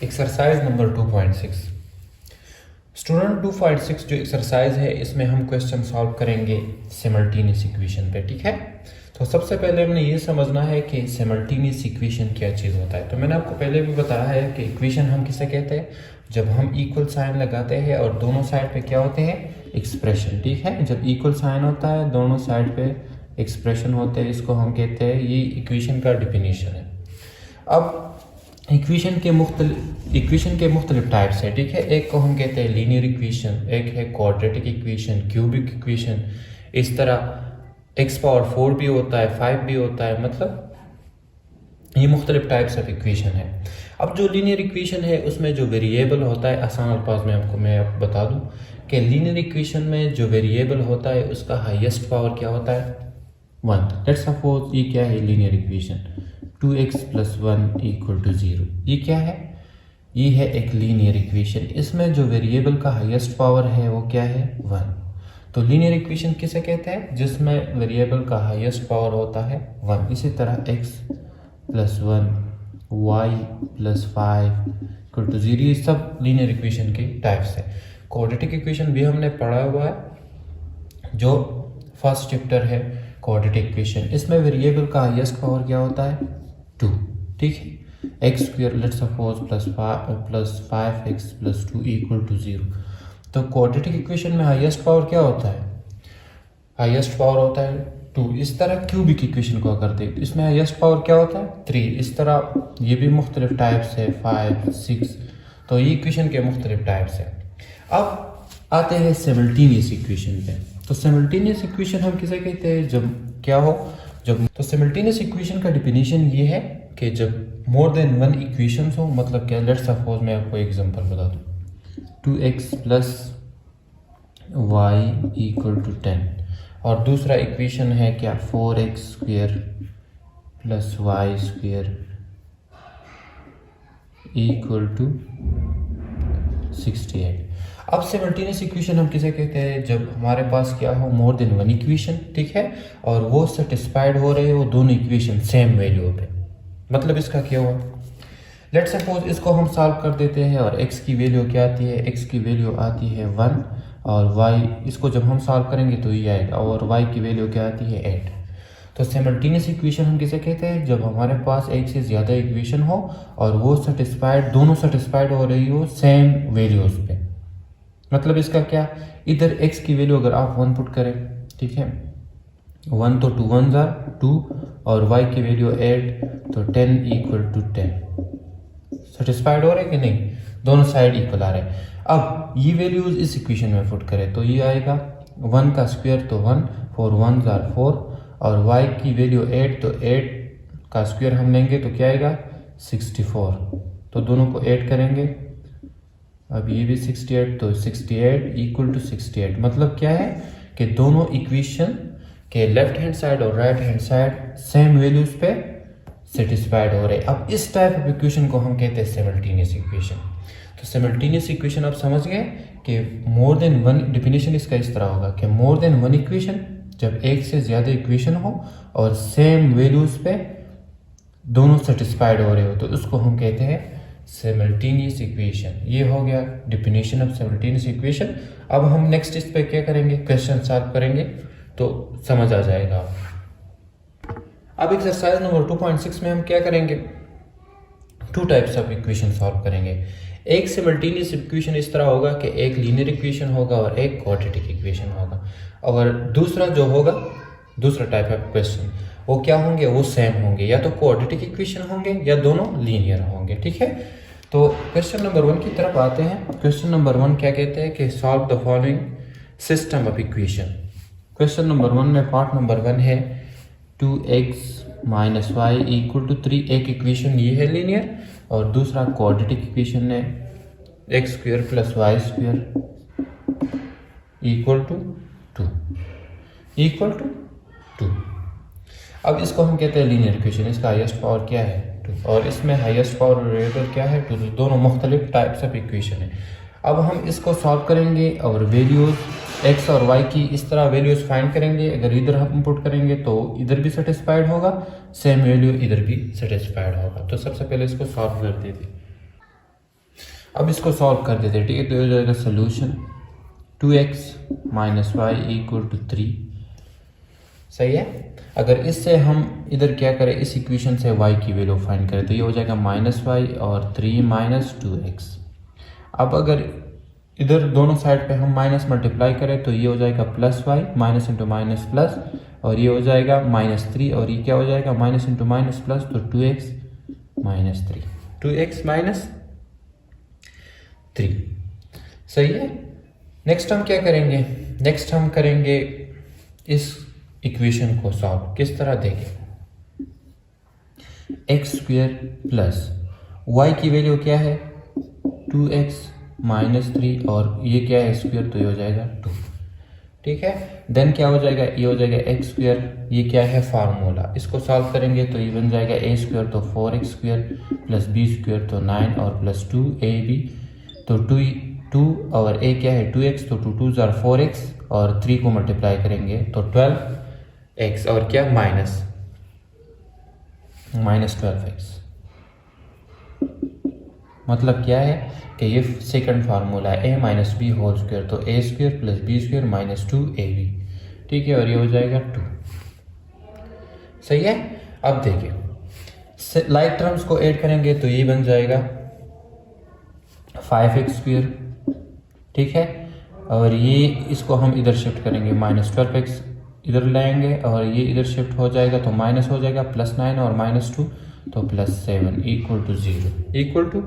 Exercise number 2.6 student 2.6 जो exercise है इसमें हम क्वेश्चन सॉल्व करेंगे सिमल्टेनियस इक्वेशन पे। ठीक है, तो सबसे पहले हमने ये समझना है कि सिमल्टेनियस इक्वेशन क्या चीज़ होता है। तो मैंने आपको पहले भी बताया है कि इक्वेशन हम किसे कहते हैं, जब हम इक्वल साइन लगाते हैं और दोनों साइड पे क्या होते हैं, एक्सप्रेशन। ठीक है, जब इक्वल साइन होता है दोनों साइड पे एक्सप्रेशन होते हैं, इसको हम कहते हैं, ये इक्वेशन का डिफिनीशन है। अब इक्वेशन के मुख्तलिफ टाइप्स है। ठीक है, एक को हम कहते हैं लीनियर इक्वेशन, एक है क्वाड्रेटिक इक्वेशन, क्यूबिक इक्वेशन, इस तरह x⁴ भी होता है, 5 भी होता है, मतलब ये मुख्तलिफ टाइप्स ऑफ इक्वेशन है। अब जो लीनियर इक्वेशन है उसमें जो वेरिएबल होता है, आसान अल्फाज में मैं आपको बता दूं कि लीनियर इक्वेशन में जो वेरिएबल होता है उसका हाईएस्ट पावर क्या होता है, 1। लेट्स सपोज ये क्या है लीनियर इक्वेशन, 2x + 1 = 0। ये क्या है, ये है एक लीनियर इक्वेशन। इसमें जो वेरिएबल का हाईएस्ट पावर है वो क्या है, 1। तो लीनियर इक्वेशन किसे कहते हैं, जिसमें वेरिएबल का हाईएस्ट पावर होता है 1। इसी तरह x + 1 y + 5 = 0, ये सब लीनियर इक्वेशन के टाइप्स है। क्वाड्रेटिक इक्वेशन भी हमने पढ़ा हुआ है, जो फर्स्ट चैप्टर है क्वाड्रेटिक इक्वेशन। इसमें वेरिएबल का हाईएस्ट पावर क्या होता है, 2। ठीक है, x² लेट्स सपोज + 5x + 2 = 0। तो क्वाड्रेटिक इक्वेशन में हाईएस्ट पावर क्या होता है, हाईएस्ट पावर होता है 2। इस तरह क्यूबिक इक्वेशन को करते हैं तो इसमें हाईएस्ट पावर क्या होता है, 3। इस तरह ये भी मुख्तलिफ टाइप्स है, 5, 6। तो ये इक्वेशन के मुख्तलिफ टाइप्स है। अब आते हैं सिमल्टेनियस इक्वेशन पे। तो सिमल्टेनियस इक्वेशन हम किसे कहते हैं, जब क्या हो, तो सिमल्टेनियस इक्वेशन का डिफिनीशन ये है कि जब मोर देन 1 इक्वेशंस हो, मतलब क्या, लेट्स सपोज मैं आपको एग्जांपल बता दूं, 2x + y = 10, और दूसरा इक्वेशन है क्या, 4x² + y² = 68। अब सिमल्टेनियस इक्वेशन हम किसे कहते हैं, जब हमारे पास क्या हो, मोर देन 1 इक्वेशन। ठीक है, और वो सेटिस्फाइड हो रहे हो दोनों इक्वेशन सेम वैल्यू पे। मतलब इसका क्या हुआ, लेट्स सपोज इसको हम सॉल्व कर देते हैं और x की वैल्यू क्या आती है, x की वैल्यू आती है 1, और y, इसको जब हम सॉल्व करेंगे तो ये आएगा, और y की वैल्यू क्या आती है, 8। तो सिमल्टेनियस इक्वेशन हम किसे कहते हैं, जब हमारे पास एक से ज़्यादा इक्वेशन हो और वो दोनों सेटिस्फाइड हो रही हो सेम वैल्यूज पे। मतलब इसका क्या, इधर x की वैल्यू अगर आप 1 पुट करें, ठीक है, 1 तो 2 1 = 2, और y की वैल्यू 8, तो 10 = 10। सेटिस्फाइड हो रहे कि नहीं, दोनों साइड इक्वल आ रहे हैं। अब ये वैल्यूज इस इक्वेशन में पुट करें तो ये आएगा 1 का स्क्वायर तो 1, 4 1 = 4, और y की वैल्यू 8, तो 8 का स्क्वायर हम लेंगे तो क्या आएगा, 64। तो दोनों को ऐड करेंगे, अब ये भी 68, तो 68 = 68। मतलब क्या है कि दोनों इक्वेशन के लेफ्ट हैंड साइड और right hand side same values पे सेटिस्फाइड हो रहे। अब इस टाइप ऑफ इक्वेशन को हम कहते हैं सिमल्टेनियस इक्वेशन। तो सिमल्टेनियस इक्वेशन आप समझ गए कि मोर देन 1, डिफिनेशन इसका इस तरह होगा कि मोर देन 1 इक्वेशन, जब एक से ज़्यादा इक्वेशन हो और सेम वैल्यूज पे दोनों सेटिस्फाइड हो रहे हो, तो उसको हम कहते हैं सिमल्टेनियस इक्वेशन। ये हो गया डिफिनेशन ऑफ सिमल्टेनियस इक्वेशन। अब हम नेक्स्ट इस पे क्या करेंगे, क्वेश्चन सॉल्व करेंगे तो समझ आ जाएगा। अब एक्सरसाइज नंबर 2.6 में हम क्या करेंगे, 2 टाइप्स ऑफ इक्वेशन सॉल्व करेंगे। एक सिमल्टेनियस इक्वेशन इस तरह होगा कि एक लीनियर इक्वेशन होगा और एक क्वाड्रेटिक इक्वेशन होगा, और दूसरा जो होगा, दूसरा टाइप ऑफ क्वेश्चन, वो क्या होंगे, वो सेम होंगे, या तो क्वाड्रेटिक इक्वेशन होंगे या दोनों लीनियर होंगे। ठीक है, तो क्वेश्चन नंबर 1 की तरफ आते हैं। क्वेश्चन नंबर 1 क्या कहते हैं कि solve the following system of equation. Question number 1 में पार्ट नंबर 1 है 2x - y = 3। एक इक्वेशन ये है लीनियर, और दूसरा क्वाड्रेटिक इक्वेशन है x² + y² = 2। अब इसको हम कहते हैं लीनियर इक्वेशन। इसका हाईएस्ट पावर क्या है, 2, और इसमें हाईएस्ट पावर वेरिएबल क्या है, 2। दोनों मुख्तलिफ टाइप्स ऑफ इक्वेशन है। अब हम इसको सॉल्व करेंगे और वैल्यूज x और y की इस तरह वैल्यूज फाइंड करेंगे। अगर इधर हम पुट करेंगे तो इधर भी सेटिस्फाइड होगा, सेम वैल्यू इधर भी सेटिस्फाइड होगा। तो सबसे पहले इसको सॉल्व कर देते हैं। अब इसको सॉल्व कर देते हैं, ठीक है। तो हो जाएगा solution 2x minus y equal to 3, सही है। अगर इससे हम इधर क्या करें, इस इक्वेशन से y की वैल्यू फाइंड करें तो ये हो जाएगा माइनस वाई और 3 माइनस 2x। अब अगर इधर दोनों साइड पे हम माइनस मल्टीप्लाई करें तो ये हो जाएगा plus y, minus into minus plus, और ये हो जाएगा माइनस 3, और ये क्या हो जाएगा माइनस इंटू माइनस प्लस, तो 2x माइनस 3, 2x माइनस 3, सही है। नेक्स्ट हम क्या करेंगे, नेक्स्ट हम करेंगे इस इक्वेशन को सॉल्व। किस तरह देखें, एक्स स्क्वेयर प्लस वाई की वैल्यू क्या है 2x माइनस 3, और ये क्या है स्क्वेयर, तो ये हो जाएगा 2, ठीक है। देन क्या हो जाएगा, ये हो जाएगा एक्स स्क्वेयर, ये क्या है फार्मूला, इसको सॉल्व करेंगे तो ये बन जाएगा ए स्क्वेयर तो 4x square plus B square तो 9 और प्लस 2ab, तो 2 और a क्या है 2x, तो 2 2 are 4x और 3 को मल्टीप्लाई करेंगे तो 12x, और क्या माइनस 12x। मतलब क्या है कि ये सेकंड फार्मूला है a minus b whole square, तो a square plus b square minus 2ab, ठीक है, और ये हो जाएगा 2, सही है। अब देखिए लाइक टर्म्स को ऐड करेंगे तो ये बन जाएगा 5x स्क्वायर, ठीक है, और ये इसको हम इधर शिफ्ट करेंगे माइनस 12x इधर लाएंगे, और ये इधर शिफ्ट हो जाएगा तो माइनस हो जाएगा प्लस 9 और माइनस 2 तो प्लस 7 इक्वल टू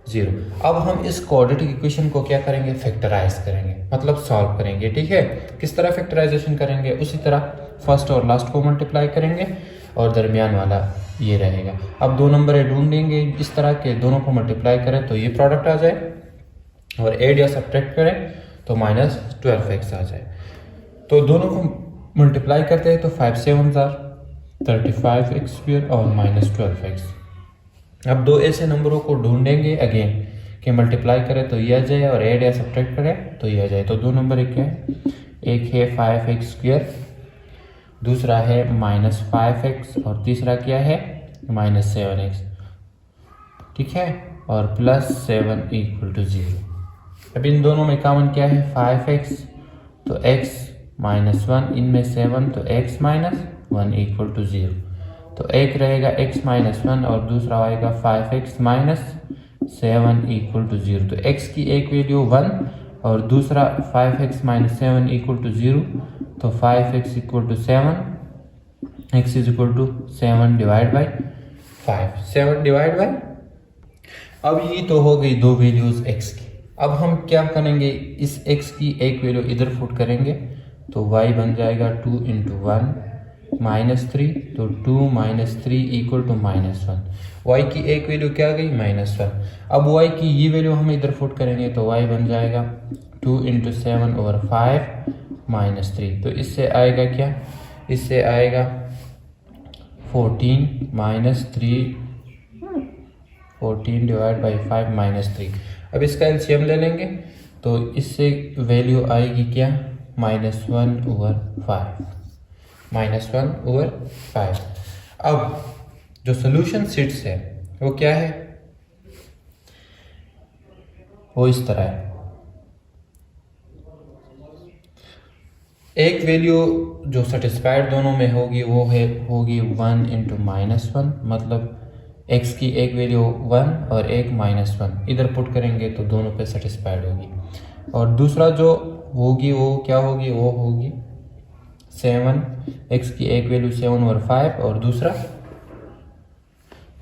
0। अब हम इस क्वाड्रेटिक इक्वेशन को क्या करेंगे, फैक्टराइज करेंगे, मतलब सॉल्व करेंगे, ठीक है। किस तरह फैक्टराइजेशन करेंगे, उसी तरह फर्स्ट और लास्ट को मल्टीप्लाई करेंगे और दरमियान वाला ये रहेगा। अब दो नंबर ढूंढेंगे इस तरह के, दोनों को मल्टीप्लाई करें तो ये प्रोडक्ट आ जाए, और ऐड या सब्ट्रैक्ट करें तो माइनस 12x आ जाए। तो दोनों को मल्टीप्लाई करते हैं तो 5 7 35x स्क्वायर और माइनस 12x। अब दो ऐसे नंबरों को ढूंढेंगे अगेन कि मल्टीप्लाई करें तो ये आ जाए, और ऐड या सब्ट्रैक्ट करें तो ये आ जाए। तो दो नंबर एक है, एक है 5x स्क्वायर, दूसरा है माइनस 5x, और तीसरा क्या है माइनस 7x, ठीक है, और प्लस 7 इक्वल टू 0। अब इन दोनों में कॉमन क्या है 5x, तो x माइनस 1, इनमें 7 तो x माइनस 1 इक्वल टू 0। तो एक रहेगा x माइनस 1 और दूसरा आएगा 5x माइनस 7 इक्वल टू 0। तो x की एक वैल्यू 1 और दूसरा 5x माइनस 7 इक्वल टू 0, तो 5x equal to 7, x is equal to 7 divide by 5, 7 divide by. अब ये तो हो गई दो वैल्यूज x की। अब हम क्या करेंगे, इस x की एक वैल्यू इधर पुट करेंगे तो y बन जाएगा 2 इंटू 1 माइनस 3, तो 2 minus 3 equal to minus 1। y की एक वैल्यू क्या गई माइनस 1। अब y की ये वैल्यू हम इधर पुट करेंगे तो y बन जाएगा 2 इंटू 7 ओवर 5 माइनस 3। तो इससे आएगा क्या, इससे आएगा 14 माइनस 3, 14 डिवाइड बाई 5 माइनस 3। अब इसका एलसीएम ले लेंगे तो इससे वैल्यू आएगी क्या माइनस 1 ओवर 5, माइनस 1 ओवर 5। अब जो सोल्यूशन सीट्स है वो क्या है, वो इस तरह है। एक वैल्यू जो सेटिस्फाइड दोनों में होगी वो है होगी 1 इंटू माइनस 1, मतलब x की एक वैल्यू 1 और एक माइनस 1 इधर पुट करेंगे तो दोनों पे सेटिस्फाइड होगी। और दूसरा जो होगी वो क्या होगी, वो होगी 7, x की एक वैल्यू 7 ओवर 5 और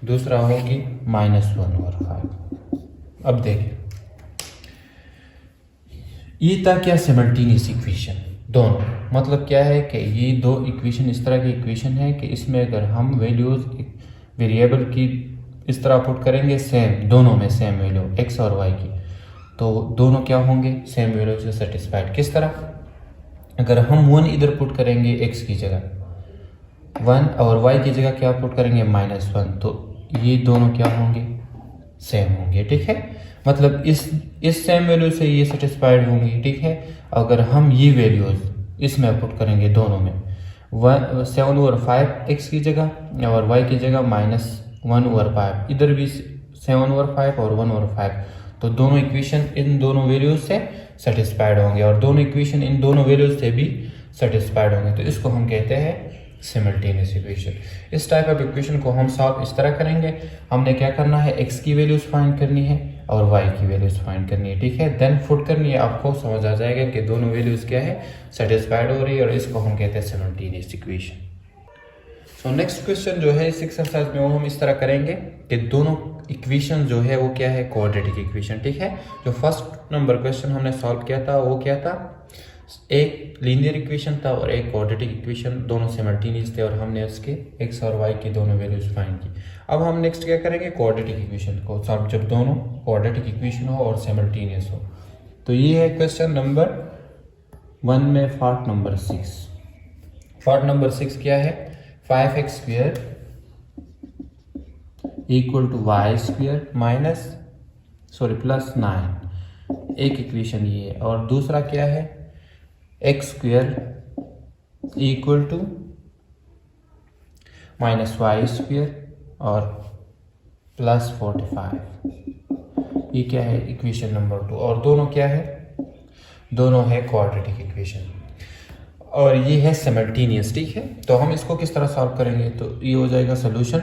दूसरा होगी माइनस 1 ओवर 5। अब देखिए ये था क्या सिमल्टेनियस इक्वेशन दोनों, मतलब क्या है कि ये दो इक्वेशन इस तरह की इक्वेशन है कि इसमें अगर हम वैल्यूज वेरिएबल की इस तरह पुट करेंगे सेम, दोनों में सेम वैल्यू x और y की, तो दोनों क्या होंगे सेम वैल्यू से सेटिस्फाइड। किस तरह, अगर हम 1 इधर पुट करेंगे x की जगह 1 और y की जगह क्या पुट करेंगे माइनस 1, तो ये दोनों क्या होंगे सेम होंगे, ठीक है। मतलब इस सेम वैल्यू से ये सेटिस्फाइड होंगी, ठीक है। अगर हम ये वैल्यूज इसमें पुट करेंगे दोनों में 7 ओवर 5 x की जगह और y की जगह माइनस 1 ओवर 5, इधर भी 7 ओवर 5 और 1 ओवर 5, तो दोनों इक्वेशन इन दोनों वैल्यूज से सेटिस्फाइड होंगे और दोनों इक्वेशन इन दोनों वैल्यूज से भी सेटिस्फाइड होंगे, तो इसको हम कहते हैं सिमल्टेनियस इक्वेशन। इस टाइप ऑफ इक्वेशन को हम सॉल्व इस तरह करेंगे। हमने क्या करना है, एक्स की वैल्यूज फाइंड करनी है और वाई की वैल्यूज फाइंड करनी है, ठीक है। देन पुट करनी है, आपको समझ आ जाएगा कि दोनों वैल्यूज क्या है, सेटिस्फाइड हो रही है, और इसको हम कहते हैं simultaneous equation. So next question जो है इस एक्सरसाइज में वो हम इस तरह करेंगे कि दोनों इक्वेशन जो है वो क्या है, क्वाड्रेटिक इक्वेशन, ठीक है। जो फर्स्ट नंबर क्वेश्चन हमने सॉल्व किया था वो क्या था, एक लीनियर इक्वेशन था और एक क्वाड्रेटिक इक्वेशन, दोनों सिमल्टेनियस थे और हमने उसके एक्स और वाई की दोनों वैल्यूज फाइंड की। अब हम नेक्स्ट क्या करेंगे, क्वाड्रेटिक इक्वेशन को सॉल्व, जब दोनों क्वाड्रेटिक इक्वेशन हो और सिमल्टेनियस हो। तो ये है क्वेश्चन नंबर 1 में पार्ट नंबर 6। पार्ट नंबर 6 क्या है, 5x² equal to y² plus 9, एक इक्वेशन ये है। और दूसरा क्या है, x² इक्वल टू -y² और प्लस 45, ये क्या है, इक्वेशन नंबर 2। और दोनों क्या है, दोनों है क्वाड्रेटिक इक्वेशन और ये है सिमल्टेनियस, ठीक है। तो हम इसको किस तरह सॉल्व करेंगे, तो ये हो जाएगा सोल्यूशन,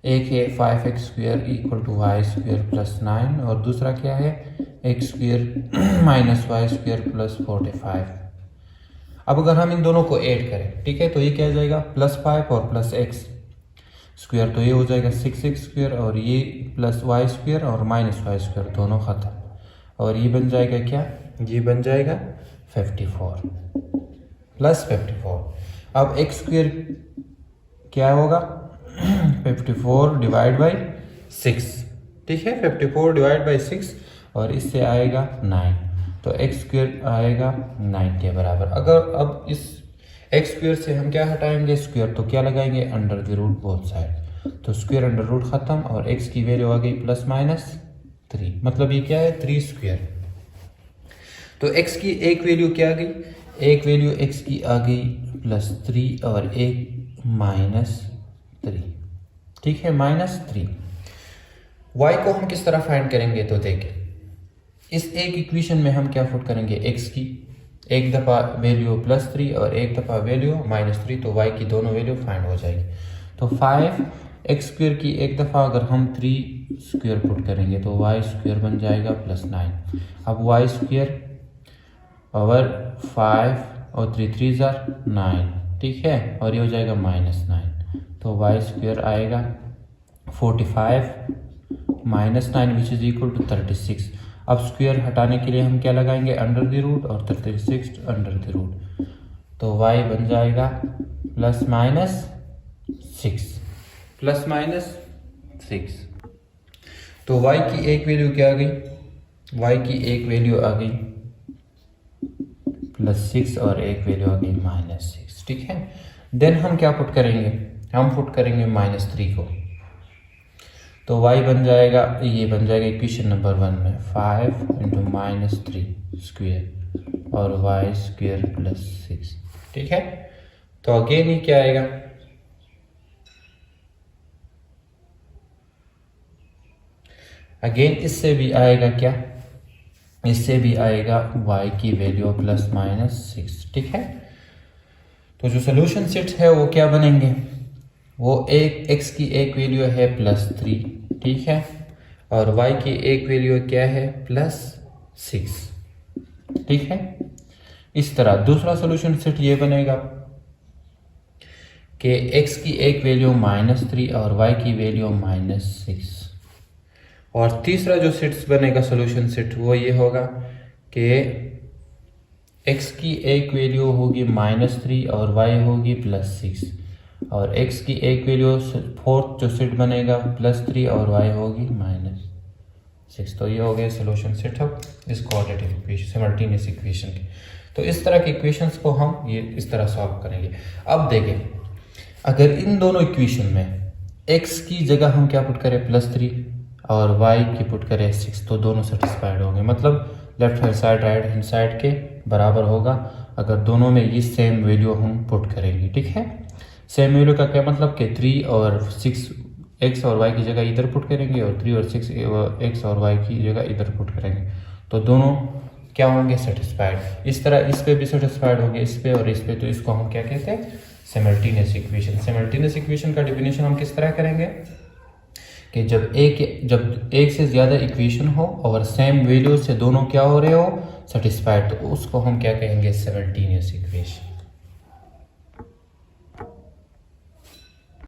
एक है 5x² equal to y² plus 9 और दूसरा क्या है, x² -y² प्लस 45। अब अगर हम इन दोनों को ऐड करें, ठीक है, तो ये क्या हो जाएगा, +5 और प्लस x², तो ये हो जाएगा 6x² और ये प्लस y² और -y² दोनों खत्म, और ये बन जाएगा क्या, ये बन जाएगा 54 प्लस 54। अब x² क्या होगा, 54 डिवाइड बाई 6, ठीक है, 54 डिवाइड बाई 6 और इससे आएगा 9, तो x² आएगा 9 के बराबर। अगर अब इस x² से हम क्या हटाएंगे, स्क्वायर, तो क्या लगाएंगे, under the root both side, तो स्क्वायर अंडर रूट खत्म और x की वैल्यू आ गई +-3, मतलब ये क्या है, 3²। तो x की एक वैल्यू क्या आ गई, एक वैल्यू x की आ गई +3 और एक -3, ठीक है, -3। y को हम किस तरह फाइंड करेंगे, तो देखें इस एक इक्वेशन में हम क्या पुट करेंगे, x की एक दफ़ा वैल्यू +3 और एक दफ़ा वैल्यू -3, तो y की दोनों वैल्यू फाइंड हो जाएगी। तो 5x² की एक दफ़ा अगर हम 3² पुट करेंगे तो y² बन जाएगा +9। अब y² पावर 5 और 3 3 9, ठीक है, और ये हो जाएगा -9, तो y² आएगा 45 -9 विच इज इक्वल टू 36। अब स्क्वायर हटाने के लिए हम क्या लगाएंगे, अंडर द रूट और 36 अंडर द रूट, तो y बन जाएगा +-6 तो y की एक वैल्यू क्या आ गई, y की एक वैल्यू आ गई +6 और एक वैल्यू आ गई -6, ठीक है। देन हम क्या पुट करेंगे, हम पुट करेंगे -3 को, तो y बन जाएगा, ये बन जाएगा इक्वेशन नंबर 1 में 5 × -3² और y² +6, ठीक है। तो अगेन ये क्या आएगा, अगेन इससे भी आएगा क्या, इससे भी आएगा y की वैल्यू +-6, ठीक है। तो जो सोल्यूशन सेट है वो क्या बनेंगे, वो एक x की एक वैल्यू है +3, ठीक है, और y की एक वैल्यू क्या है +6, ठीक है। इस तरह दूसरा सोल्यूशन सेट ये बनेगा कि x की एक वैल्यू -3 और y की वैल्यू -6, और तीसरा जो सेट्स बनेगा सोल्यूशन सेट वो ये होगा कि x की एक वैल्यू होगी -3 और y होगी +6, और x की एक वैल्यू, फोर्थ जो सेट बनेगा +3 और y होगी -6। तो ये हो गया सोल्यूशन सेट ऑफ इस क्वाड्रेटिक इक्वेशन, सिमल्टेनियस इक्वेशन के। तो इस तरह के इक्वेशंस को हम ये इस तरह सॉल्व करेंगे। अब देखें, अगर इन दोनों इक्वेशन में x की जगह हम क्या पुट करें, +3 और y की पुट करें 6, तो दोनों सेटिस्फाइड होंगे, मतलब left hand side right hand side के बराबर होगा अगर दोनों में ये सेम वैल्यू हम पुट करेंगे, ठीक है। सेम वैल्यू का क्या मतलब कि 3 और 6 एक्स और वाई की जगह इधर पुट करेंगे और 3 और 6 एक्स और वाई की जगह इधर पुट करेंगे, तो दोनों क्या होंगे, सेटिस्फाइड। इस तरह इस पे भी सेटिस्फाइड होंगे, इस पे और इस पे, तो इसको हम क्या कहते हैं, सिमल्टेनियस इक्वेशन। सिमल्टेनियस इक्वेशन का डेफिनेशन हम किस तरह करेंगे कि जब एक से ज़्यादा इक्वेशन हो और सेम वैल्यू से दोनों क्या हो रहे हो, सेटिस्फाइड, तो उसको हम क्या कहेंगे, सिमल्टेनियस इक्वेशन।